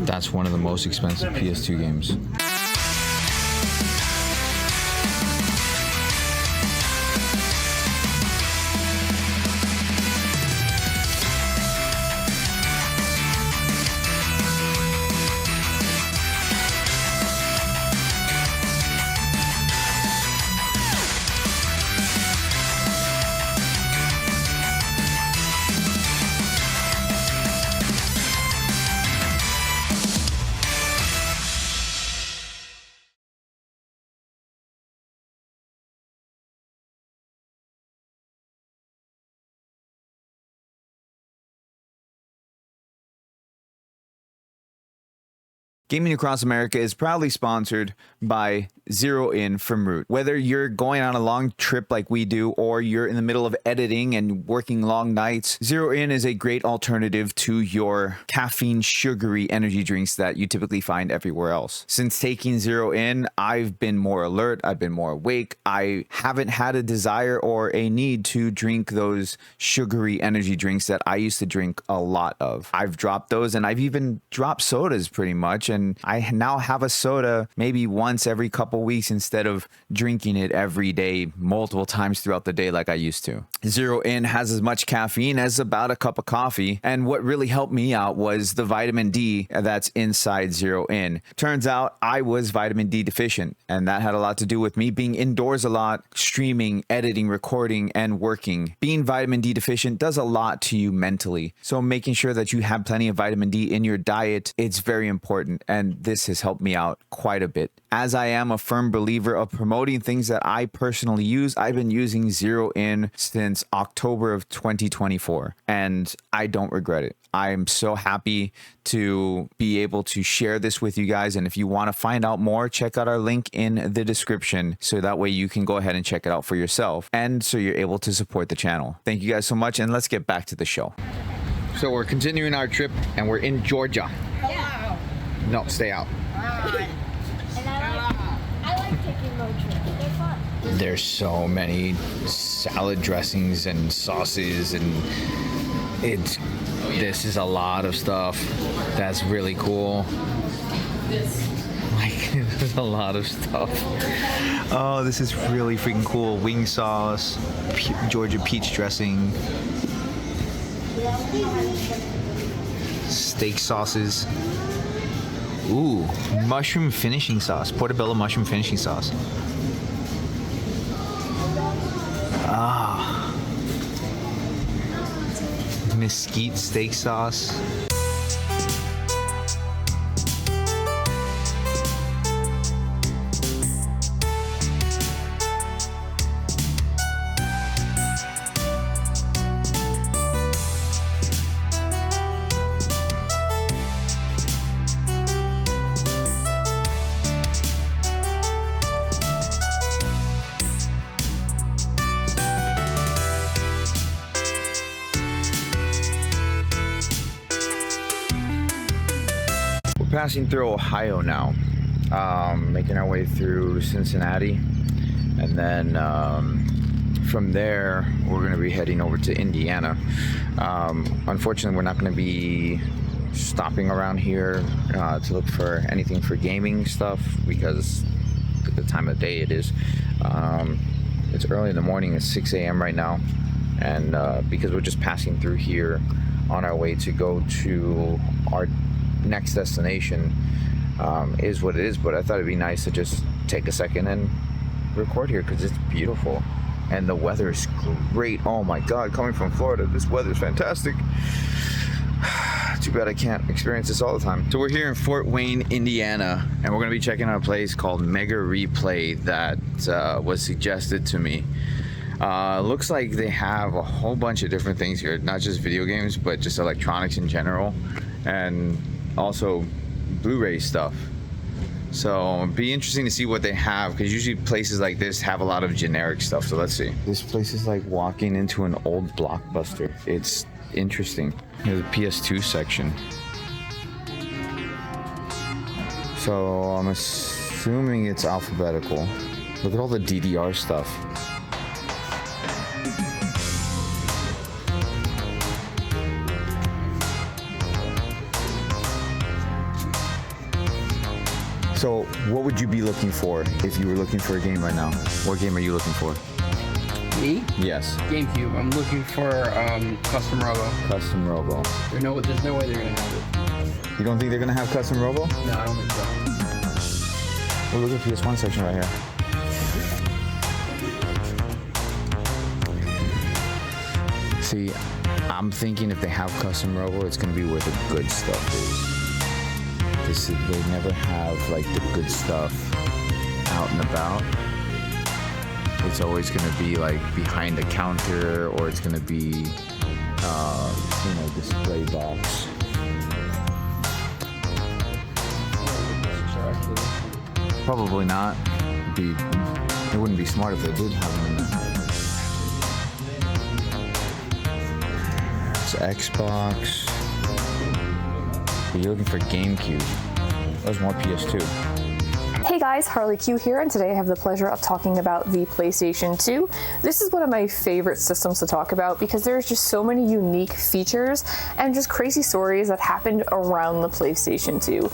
That's one of the most expensive PS2 games. Gaming Across America is proudly sponsored by Zero In from Root. Whether you're going on a long trip like we do, or you're in the middle of editing and working long nights, Zero In is a great alternative to your caffeine sugary energy drinks that you typically find everywhere else. Since taking Zero In, I've been more alert, I've been more awake. I haven't had a desire or a need to drink those sugary energy drinks that I used to drink a lot of. I've dropped those, and I've even dropped sodas pretty much, and I now have a soda maybe once every couple weeks instead of drinking it every day multiple times throughout the day like I used to. Zero In has as much caffeine as about a cup of coffee, and what really helped me out was the vitamin D that's inside Zero In. Turns out I was vitamin D deficient, and that had a lot to do with me being indoors a lot, streaming, editing, recording, and working. Being vitamin D deficient does a lot to you mentally, so making sure that you have plenty of vitamin D in your diet, it's very important, and this has helped me out quite a bit. As I am a firm believer of promoting things that I personally use, I've been using Zero In since October of 2024, and I don't regret it. I'm so happy to be able to share this with you guys, and if you want to find out more, check out our link in the description, so that way you can go ahead and check it out for yourself, and so you're able to support the channel. Thank you guys so much, and let's get back to the show. So we're continuing our trip, and we're in Georgia. Yeah. No, stay out. And I like taking road trips. They're fun. There's so many salad dressings and sauces, and this is a lot of stuff. That's really cool. Like, there's a lot of stuff. Oh, this is really freaking cool. Wing sauce, Georgia peach dressing, steak sauces. Ooh, mushroom finishing sauce, portobello mushroom finishing sauce. Ah, mesquite steak sauce. Passing through Ohio now, making our way through Cincinnati, and then from there we're going to be heading over to Indiana. Unfortunately, we're not going to be stopping around here to look for anything for gaming stuff, because the time of day it is. It's early in the morning. It's 6 a.m. right now, and because we're just passing through here on our way to go to our next destination, is what it is. But I thought it'd be nice to just take a second and record here, because it's beautiful and the weather is great. Oh my god, coming from Florida, this weather is fantastic. Too bad I can't experience this all the time. So we're here in Fort Wayne, Indiana, and we're gonna be checking out a place called Mega Replay that was suggested to me. Looks like they have a whole bunch of different things here, not just video games, but just electronics in general, and also Blu-ray stuff. So it'd be interesting to see what they have, because usually places like this have a lot of generic stuff. So let's see. This place is like walking into an old Blockbuster. It's interesting. Here's the PS2 section. So I'm assuming it's alphabetical. Look at all the DDR stuff. So what would you be looking for if you were looking for a game right now? What game are you looking for? Me? Yes. GameCube. I'm looking for custom robo. Custom robo. There's no way they're gonna have it. You don't think they're gonna have custom robo? No, I don't think so. Oh, look at the PS1 section right here. See, I'm thinking if they have custom robo, it's gonna be where the good stuff is. They never have like the good stuff out and about. It's always gonna be like behind a counter, or it's gonna be, display box. Probably not. It wouldn't be smart if they did have them in there. It's Xbox. You're looking for GameCube. There's more PS2. Hey guys, HarleyQ here, and today I have the pleasure of talking about the PlayStation 2. This is one of my favorite systems to talk about because there's just so many unique features and just crazy stories that happened around the PlayStation 2.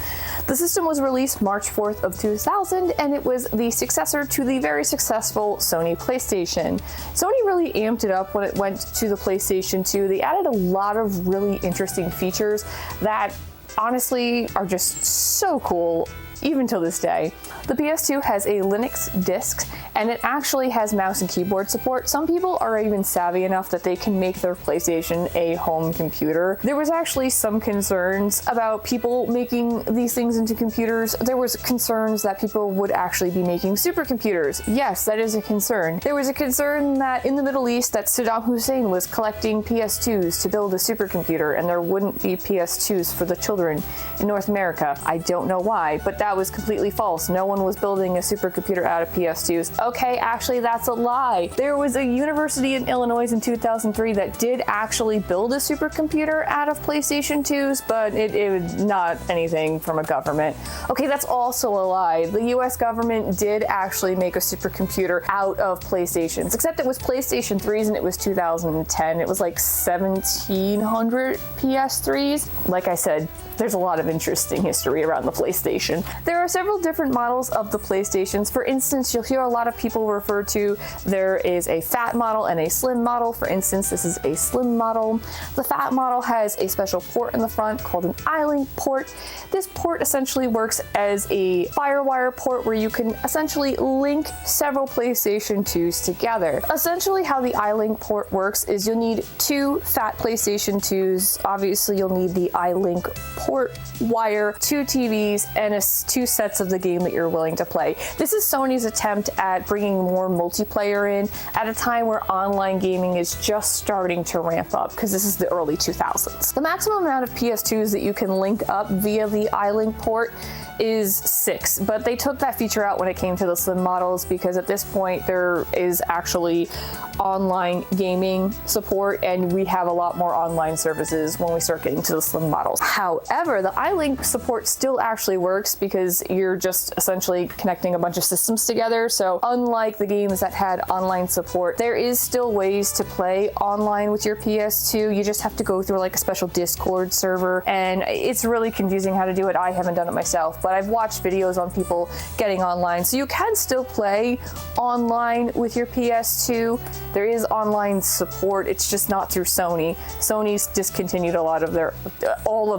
The system was released March 4th of 2000, and it was the successor to the very successful Sony PlayStation. Sony really amped it up when it went to the PlayStation 2. They added a lot of really interesting features that honestly are just so cool even till this day. The PS2 has a Linux disk, and it actually has mouse and keyboard support. Some people are even savvy enough that they can make their PlayStation a home computer. There was actually some concerns about people making these things into computers. There was concerns that people would actually be making supercomputers. Yes, that is a concern. There was a concern that in the Middle East that Saddam Hussein was collecting PS2s to build a supercomputer, and there wouldn't be PS2s for the children in North America. I don't know why, but that was completely false. No one was building a supercomputer out of PS2s. Okay, actually that's a lie. There was a university in Illinois in 2003 that did actually build a supercomputer out of PlayStation 2s, but it was not anything from a government. Okay, that's also a lie. The US government did actually make a supercomputer out of PlayStations, except it was PlayStation 3s and it was 2010. It was like 1,700 PS3s. Like I said, there's a lot of interesting history around the PlayStation. There are several different models of the PlayStations. For instance, you'll hear a lot of people refer to there is a fat model and a slim model. For instance, this is a slim model. The fat model has a special port in the front called an iLink port. This port essentially works as a FireWire port where you can essentially link several PlayStation 2s together. Essentially how the iLink port works is you'll need two fat PlayStation 2s. Obviously you'll need the iLink port wire, two TVs, and two sets of the game that you're willing to play. This is Sony's attempt at bringing more multiplayer in at a time where online gaming is just starting to ramp up, because this is the early 2000s. The maximum amount of PS2s that you can link up via the iLink port is 6, but they took that feature out when it came to the slim models because at this point there is actually online gaming support, and we have a lot more online services when we start getting to the slim models. However, the iLink support still actually works because you're just essentially connecting a bunch of systems together. So unlike the games that had online support, there is still ways to play online with your PS2. You just have to go through like a special Discord server, and it's really confusing how to do it. I haven't done it myself, but I've watched videos on people getting online. So you can still play online with your PS2. There is online support. It's just not through Sony. Sony's discontinued all of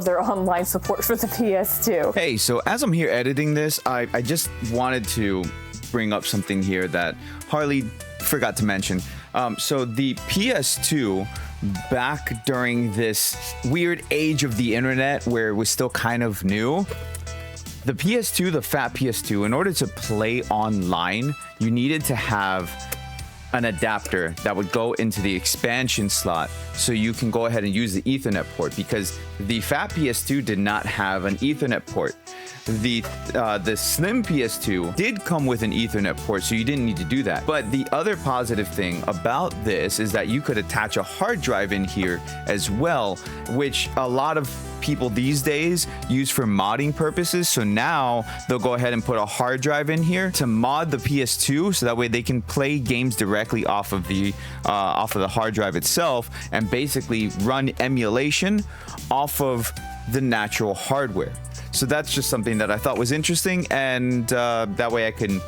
their online support for the PS2. Hey, so as I'm here editing this, I just wanted to bring up something here that Harley forgot to mention. So the PS2, back during this weird age of the internet where it was still kind of new, the PS2, the fat PS2, in order to play online, you needed to have an adapter that would go into the expansion slot so you can go ahead and use the Ethernet port, because the fat PS2 did not have an Ethernet port. The slim PS2 did come with an Ethernet port, so you didn't need to do that. But the other positive thing about this is that you could attach a hard drive in here as well, which a lot of people these days use for modding purposes. So now they'll go ahead and put a hard drive in here to mod the PS2, so that way they can play games directly off of the hard drive itself and basically run emulation off of the natural hardware. So that's just something that I thought was interesting, and that way I can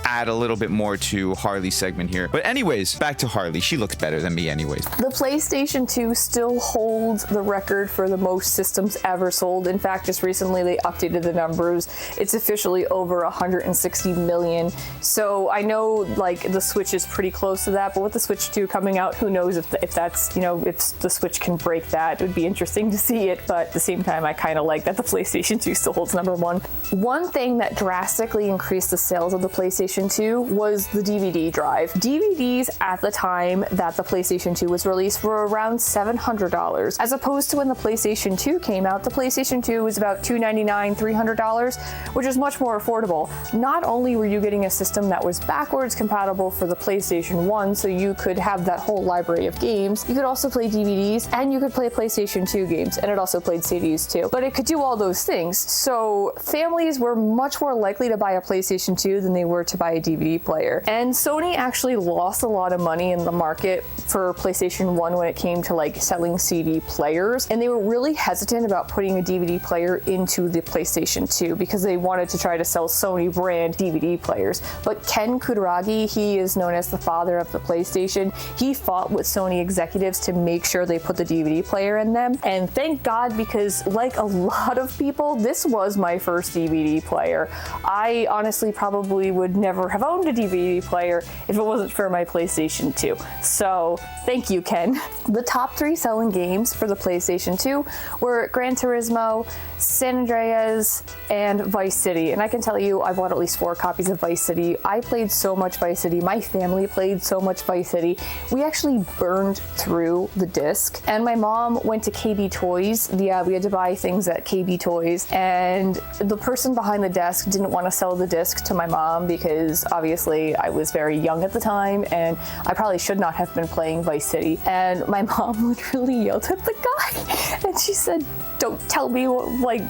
add a little bit more to Harley's segment here. But anyways, back to Harley. She looks better than me anyways. The PlayStation 2 still holds the record for the most systems ever sold. In fact, just recently they updated the numbers. It's officially over 160 million. So I know like the Switch is pretty close to that, but with the Switch 2 coming out, who knows if that's, you know, if the Switch can break that. It would be interesting to see it, but at the same time, I kind of like that the PlayStation 2 still holds number one. One thing that drastically increased the sales of the PlayStation 2 was the DVD drive. DVDs at the time that the PlayStation 2 was released were around $700, as opposed to when the PlayStation 2 came out, the PlayStation 2 was about $299, $300, which is much more affordable. Not only were you getting a system that was backwards compatible for the PlayStation 1, so you could have that whole library of games, you could also play DVDs, and you could play PlayStation 2 games, and it also played CDs too. But it could do all those things, so families were much more likely to buy a PlayStation 2 than they were to buy a DVD player. And Sony actually lost a lot of money in the market for PlayStation 1 when it came to like selling CD players, and they were really hesitant about putting a DVD player into the PlayStation 2 because they wanted to try to sell Sony brand DVD players. But Ken Kutaragi, he is known as the father of the PlayStation, he fought with Sony executives to make sure they put the DVD player in them, and thank God, because like a lot of people, this was my first DVD player. I honestly probably would never have owned a DVD player if it wasn't for my PlayStation 2. So thank you, Ken. The top 3 selling games for the PlayStation 2 were Gran Turismo, San Andreas, and Vice City. And I can tell you, I bought at least 4 copies of Vice City. I played so much Vice City. My family played so much Vice City. We actually burned through the disc. And my mom went to KB Toys. Yeah, we had to buy things at KB Toys. And the person behind the desk didn't want to sell the disc to my mom because obviously I was very young at the time and I probably should not have been playing Vice City. And my mom literally yelled at the guy and she said, "Don't tell me what, like,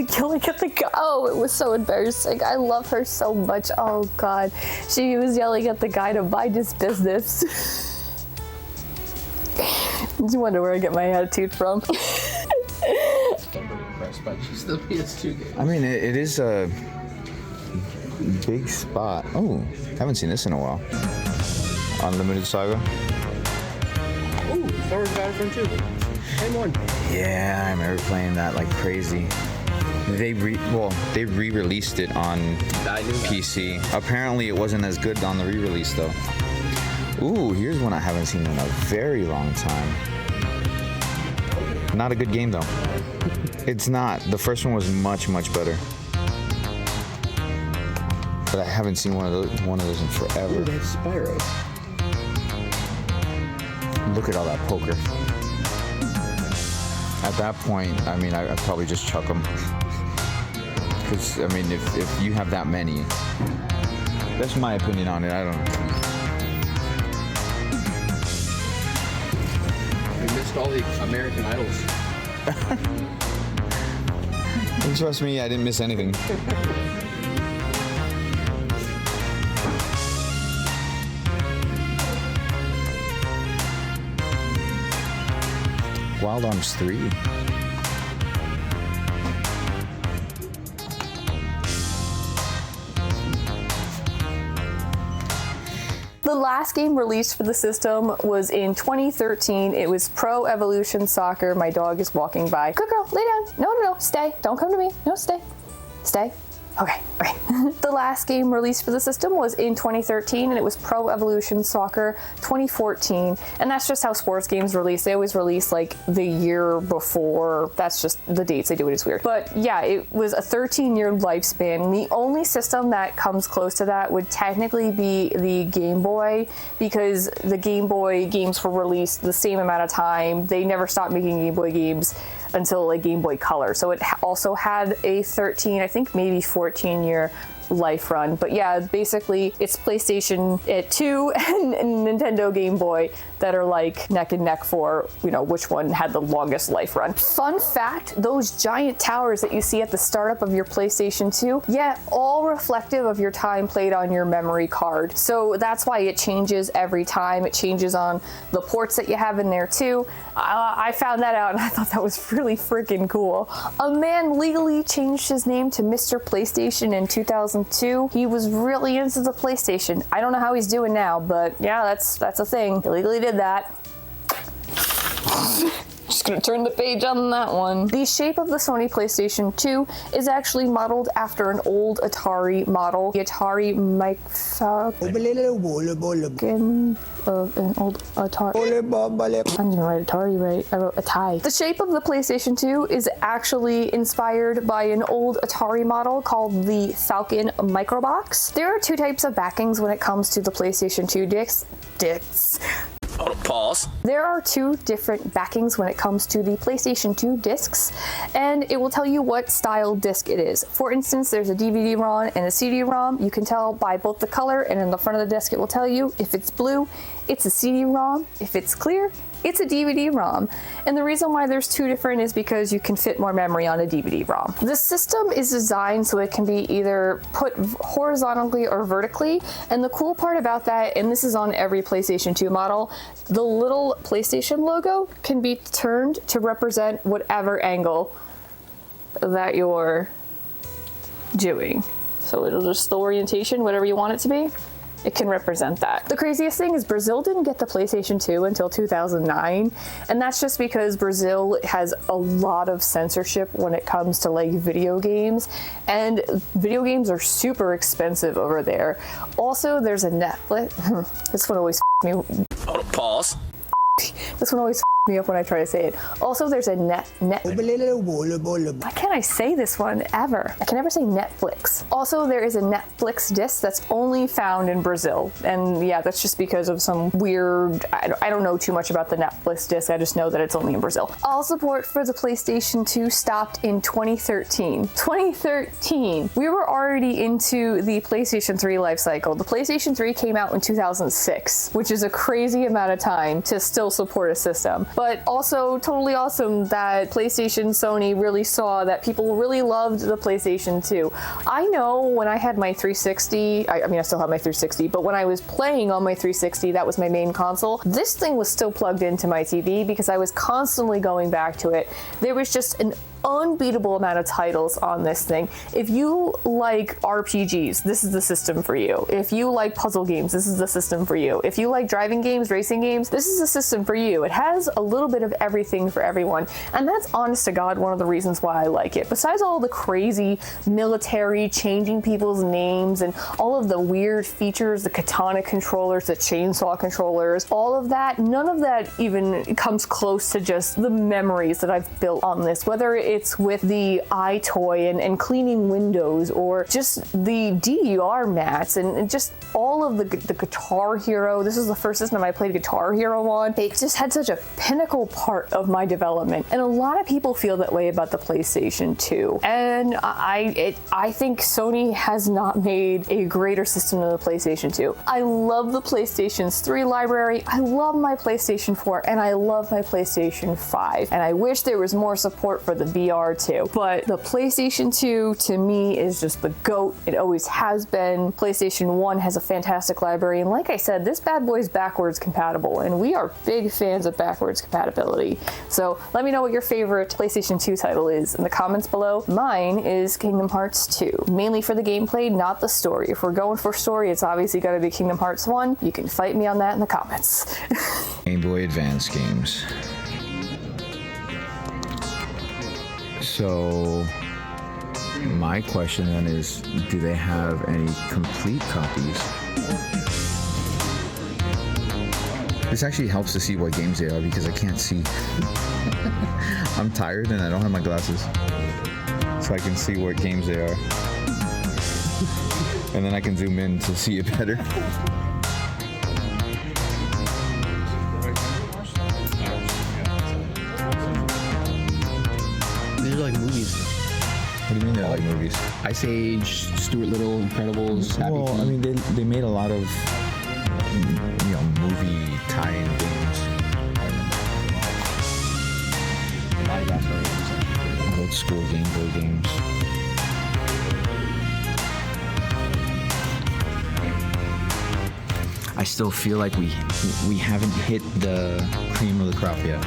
killing at the guy." Oh, it was so embarrassing. I love her so much. Oh God. She was yelling at the guy to mind his business. You wonder where I get my attitude from. I'm impressed by just the PS2 game. I mean, it is a big spot. Oh, haven't seen this in a while. Unlimited Saga. Ooh, Star Wars Battlefront 2. Same one. Yeah, I remember playing that like crazy. They re-released it on PC. Apparently it wasn't as good on the re-release though. Ooh, here's one I haven't seen in a very long time. Not a good game though. It's not. The first one was much better. But I haven't seen one of those in forever. Ooh, that's Spyro. Look at all that poker. At that point, I mean, I'd probably just chuck them. Because, I mean, if you have that many, that's my opinion on it. I don't know. We missed all the American Idols. And trust me, I didn't miss anything. Wild Arms 3. The last game released for the system was in 2013. It was Pro Evolution Soccer. My dog is walking by. Good girl, lay down. No, stay. Don't come to me. No, stay. Stay. Okay. The last game released for the system was in 2013, and it was Pro Evolution Soccer 2014. And that's just how sports games release. They always release like the year before. That's just the dates they do it. It's weird. But yeah, it was a 13-year lifespan. The only system that comes close to that would technically be the Game Boy, because the Game Boy games were released the same amount of time. They never stopped making Game Boy games until like Game Boy Color. So it also had a 13, I think maybe 14-year life run. But yeah, basically it's PlayStation 2 and Nintendo Game Boy that are like neck and neck for, you know, which one had the longest life run. Fun fact, those giant towers that you see at the startup of your PlayStation 2, yeah, all reflective of your time played on your memory card. So that's why it changes every time. It changes on the ports that you have in there too. I found that out and I thought that was really freaking cool. A man legally changed his name to Mr. PlayStation in 2002. He was really into the PlayStation. I don't know how he's doing now, but yeah, that's a thing. He legally did that. Just gonna turn the page on that one. The shape of the Sony PlayStation 2 is actually modeled after an old Atari model. The Atari of an old Atari. I didn't even write Atari right. I wrote Atari. The shape of the PlayStation 2 is actually inspired by an old Atari model called the Falcon Microbox. There are two types of backings when it comes to the PlayStation 2 discs. Pause. There are two different backings when it comes to the PlayStation 2 discs, and it will tell you what style disc it is. For instance, there's a DVD-ROM and a CD-ROM. You can tell by both the color, and in the front of the disc it will tell you if it's blue, it's a CD-ROM. If it's clear, it's a DVD-ROM. And the reason why there's two different is because you can fit more memory on a DVD-ROM. The system is designed so it can be either put horizontally or vertically. And the cool part about that, and this is on every PlayStation 2 model, the little PlayStation logo can be turned to represent whatever angle that you're doing. So it'll just, the orientation, whatever you want it to be, it can represent that. The craziest thing is Brazil didn't get the PlayStation 2 until 2009, and that's just because Brazil has a lot of censorship when it comes to like video games, and video games are super expensive over there. Also, there's a Netflix. This one always me. Pause. This one always me up when I try to say it. Also, there's a Why can't I say this one ever? I can never say Netflix. Also, there is a Netflix disc that's only found in Brazil. And yeah, that's just because of some weird, I don't know too much about the Netflix disc. I just know that it's only in Brazil. All support for the PlayStation 2 stopped in 2013. 2013. We were already into the PlayStation 3 life cycle. The PlayStation 3 came out in 2006, which is a crazy amount of time to still support a system. But also totally awesome that PlayStation, Sony really saw that people really loved the PlayStation 2. I know when I had my 360, I mean I still have my 360, but when I was playing on my 360, that was my main console, this thing was still plugged into my TV because I was constantly going back to it. There was just an unbeatable amount of titles on this thing. If you like RPGs, this is the system for you. If you like puzzle games, this is the system for you. If you like driving games, racing games, this is the system for you. It has a little bit of everything for everyone, and that's honest to God one of the reasons why I like it. Besides all the crazy military changing people's names and all of the weird features, the katana controllers, the chainsaw controllers, all of that, none of that even comes close to just the memories that I've built on this, whether it's with the iToy and cleaning windows, or just the DDR mats and just all of the Guitar Hero. This is the first system I played Guitar Hero on. It just had such a pinnacle part of my development, and a lot of people feel that way about the PlayStation 2. And I think Sony has not made a greater system than the PlayStation 2. I love the PlayStation 3 library. I love my PlayStation 4, and I love my PlayStation 5. And I wish there was more support for the VR too. But the PlayStation 2 to me is just the GOAT. It always has been. PlayStation 1 has a fantastic library, and like I said, this bad boy is backwards compatible, and we are big fans of backwards compatibility. So let me know what your favorite PlayStation 2 title is in the comments below. Mine is Kingdom Hearts 2, mainly for the gameplay, not the story. If we're going for story, it's obviously got to be Kingdom Hearts 1. You can fight me on that in the comments. Game Boy Advance games. So my question then is, do they have any complete copies? This actually helps to see what games they are because I can't see. I'm tired and I don't have my glasses, so I can see what games they are. And then I can zoom in to see it better. These are like movies. What do you mean they're like movies? Ice Age, Stuart Little, Incredibles, Happy Well, Feet. I mean, they made a lot of, movie tie-in games. Old school Game Boy games. I still feel like we haven't hit the cream of the crop yet.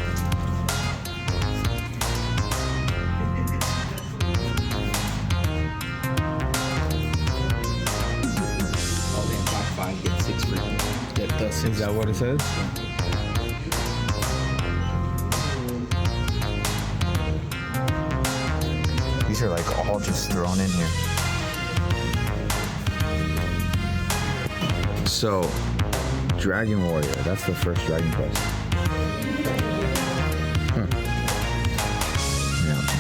Is that what it says? These are like all just thrown in here. So, Dragon Warrior, that's the first Dragon Quest.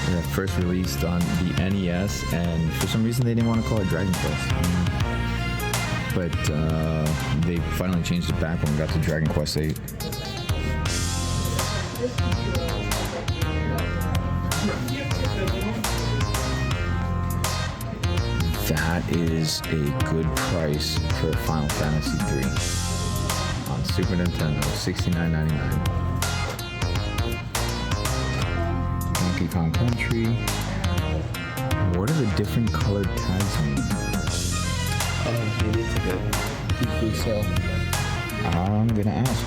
Yeah, first released on the NES, and for some reason they didn't want to call it Dragon Quest. But they finally changed it back when we got to Dragon Quest 8. That is a good price for Final Fantasy 3 on Super Nintendo, $69.99. Donkey Kong Country. What do the different colored tags mean? Maybe it's like a huge blue cell. I'm gonna ask.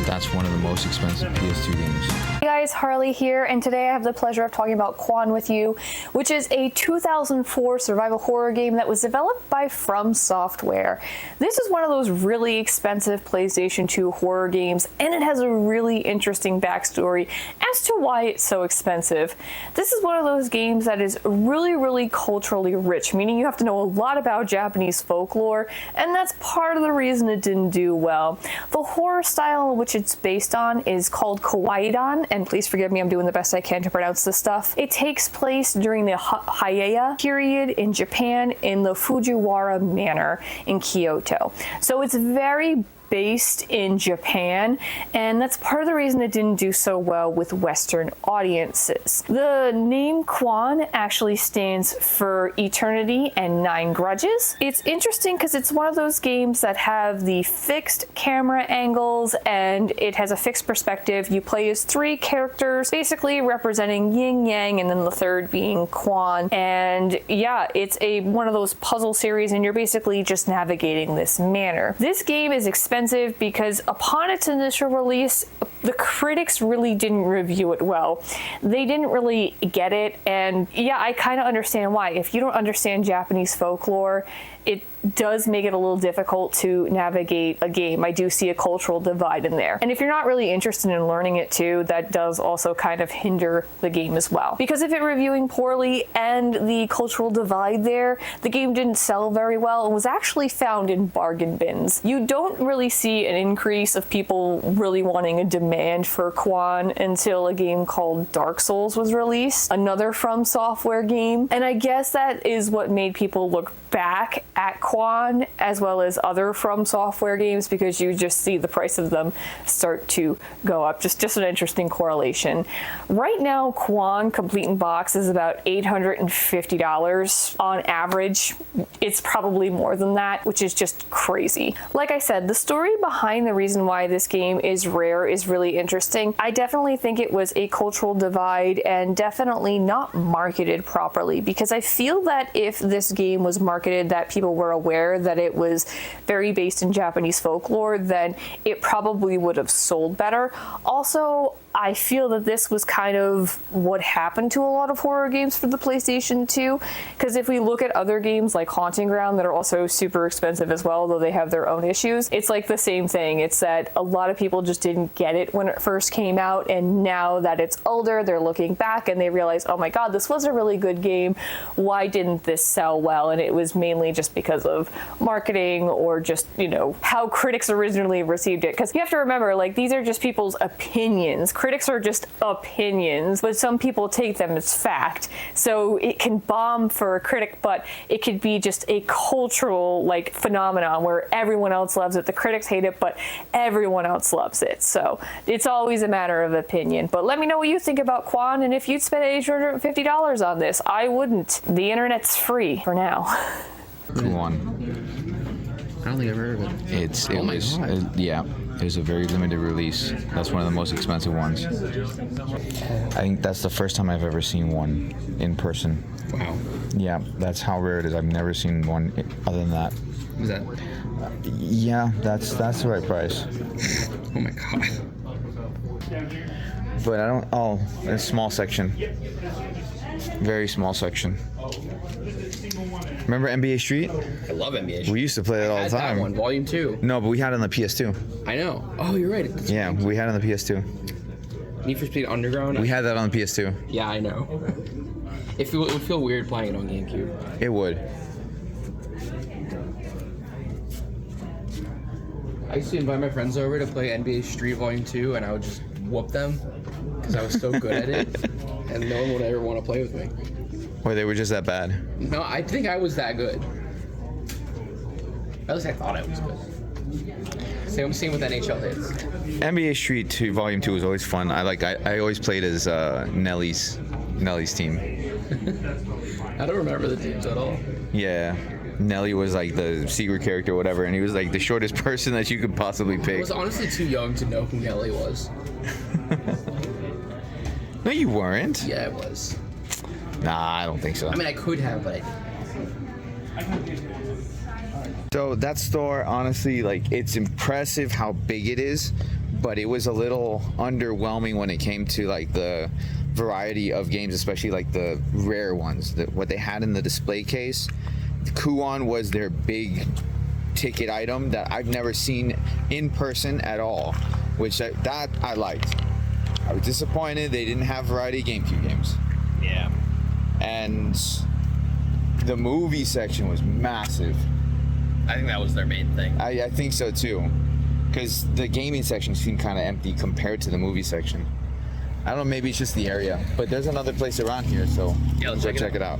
That's one of the most expensive PS2 games. Hey guys, Harley here, and today I have the pleasure of talking about Quan with you, which is a 2004 survival horror game that was developed by From Software. This is one of those really expensive PlayStation 2 horror games, and it has a really interesting backstory as to why it's so expensive. This is one of those games that is really culturally rich, meaning you have to know a lot about Japanese folklore, and that's part of the reason it didn't do well. The horror style in which it's based on is called Kawaiidan, and please forgive me, I'm doing the best I can to pronounce this stuff. It takes place during the Heian period in Japan in the Fujiwara Manor in Kyoto. So it's very based in Japan, and that's part of the reason it didn't do so well with Western audiences. The name Quan actually stands for Eternity and Nine Grudges. It's interesting because it's one of those games that have the fixed camera angles and it has a fixed perspective. You play as three characters, basically representing yin yang, and then the third being Quan. And yeah, it's one of those puzzle series, and you're basically just navigating this manor. This game is expensive because upon its initial release, the critics really didn't review it well. They didn't really get it, and yeah, I kind of understand why. If you don't understand Japanese folklore, it does make it a little difficult to navigate a game. I do see a cultural divide in there. And if you're not really interested in learning it too, that does also kind of hinder the game as well. Because if it reviewing poorly and the cultural divide there, the game didn't sell very well and was actually found in bargain bins. You don't really see an increase of people really wanting a demand for Quan until a game called Dark Souls was released, another From Software game. And I guess that is what made people look back at Quan as well as other From Software games, because you just see the price of them start to go up. Just an interesting correlation. Right now, Quan complete in box is about $850 on average. It's probably more than that, which is just crazy. Like I said, the story behind the reason why this game is rare is really interesting. I definitely think it was a cultural divide and definitely not marketed properly, because I feel that if this game was marketed that people were aware that it was very based in Japanese folklore, then it probably would have sold better. Also, I feel that this was kind of what happened to a lot of horror games for the PlayStation 2, because if we look at other games like Haunting Ground that are also super expensive as well, though they have their own issues, it's like the same thing. It's that a lot of people just didn't get it when it first came out, and now that it's older, they're looking back and they realize, oh my god, this was a really good game. Why didn't this sell well? And it was mainly just because of marketing or just, you know, how critics originally received it. Because you have to remember, like, these are just people's opinions. Critics are just opinions, but some people take them as fact. So it can bomb for a critic, but it could be just a cultural like phenomenon where everyone else loves it. The critics hate it, but everyone else loves it. So it's always a matter of opinion. But let me know what you think about Quan, and if you'd spend $850 on this. I wouldn't. The internet's free for now. Quan. I don't think I've heard of it. Yeah. It was a very limited release. That's one of the most expensive ones. I think that's the first time I've ever seen one in person. Wow. Yeah, that's how rare it is. I've never seen one other than that. Is that? Yeah, that's the right price. Oh my god. but I don't. Oh, a small section. Very small section. Remember NBA Street? I love NBA Street. We used to play that all the time. That one, Volume 2. No, but we had it on the PS2. I know. Oh, you're right. Yeah, we had it on the PS2. Need for Speed Underground. We had that on the PS2. Yeah, I know. It would feel weird playing it on GameCube. It would. I used to invite my friends over to play NBA Street Volume 2, and I would just whoop them because I was so good at it, and no one would ever want to play with me. Or they were just that bad. No, I think I was that good. At least I thought I was good. Same with NHL hits. NBA Street 2 Volume 2 was always fun. I always played as Nelly's team. I don't remember the teams at all. Yeah. Nelly was like the secret character or whatever, and he was like the shortest person that you could possibly I pick. was honestly too young to know who Nelly was. No, you weren't. Yeah, I was. Nah, I don't think so. I mean, I could have, but I didn't. So that store, honestly, like, it's impressive how big it is, but it was a little underwhelming when it came to like the variety of games, especially like the rare ones. What they had in the display case. Kuon was their big ticket item that I've never seen in person at all, which that I liked. I was disappointed they didn't have variety of GameCube games. Yeah. And the movie section was massive. I think that was their main thing. I think so too, because the gaming section seemed kind of empty compared to the movie section. I don't know, maybe it's just the area, but there's another place around here, so Yeah, let's go check it check it out.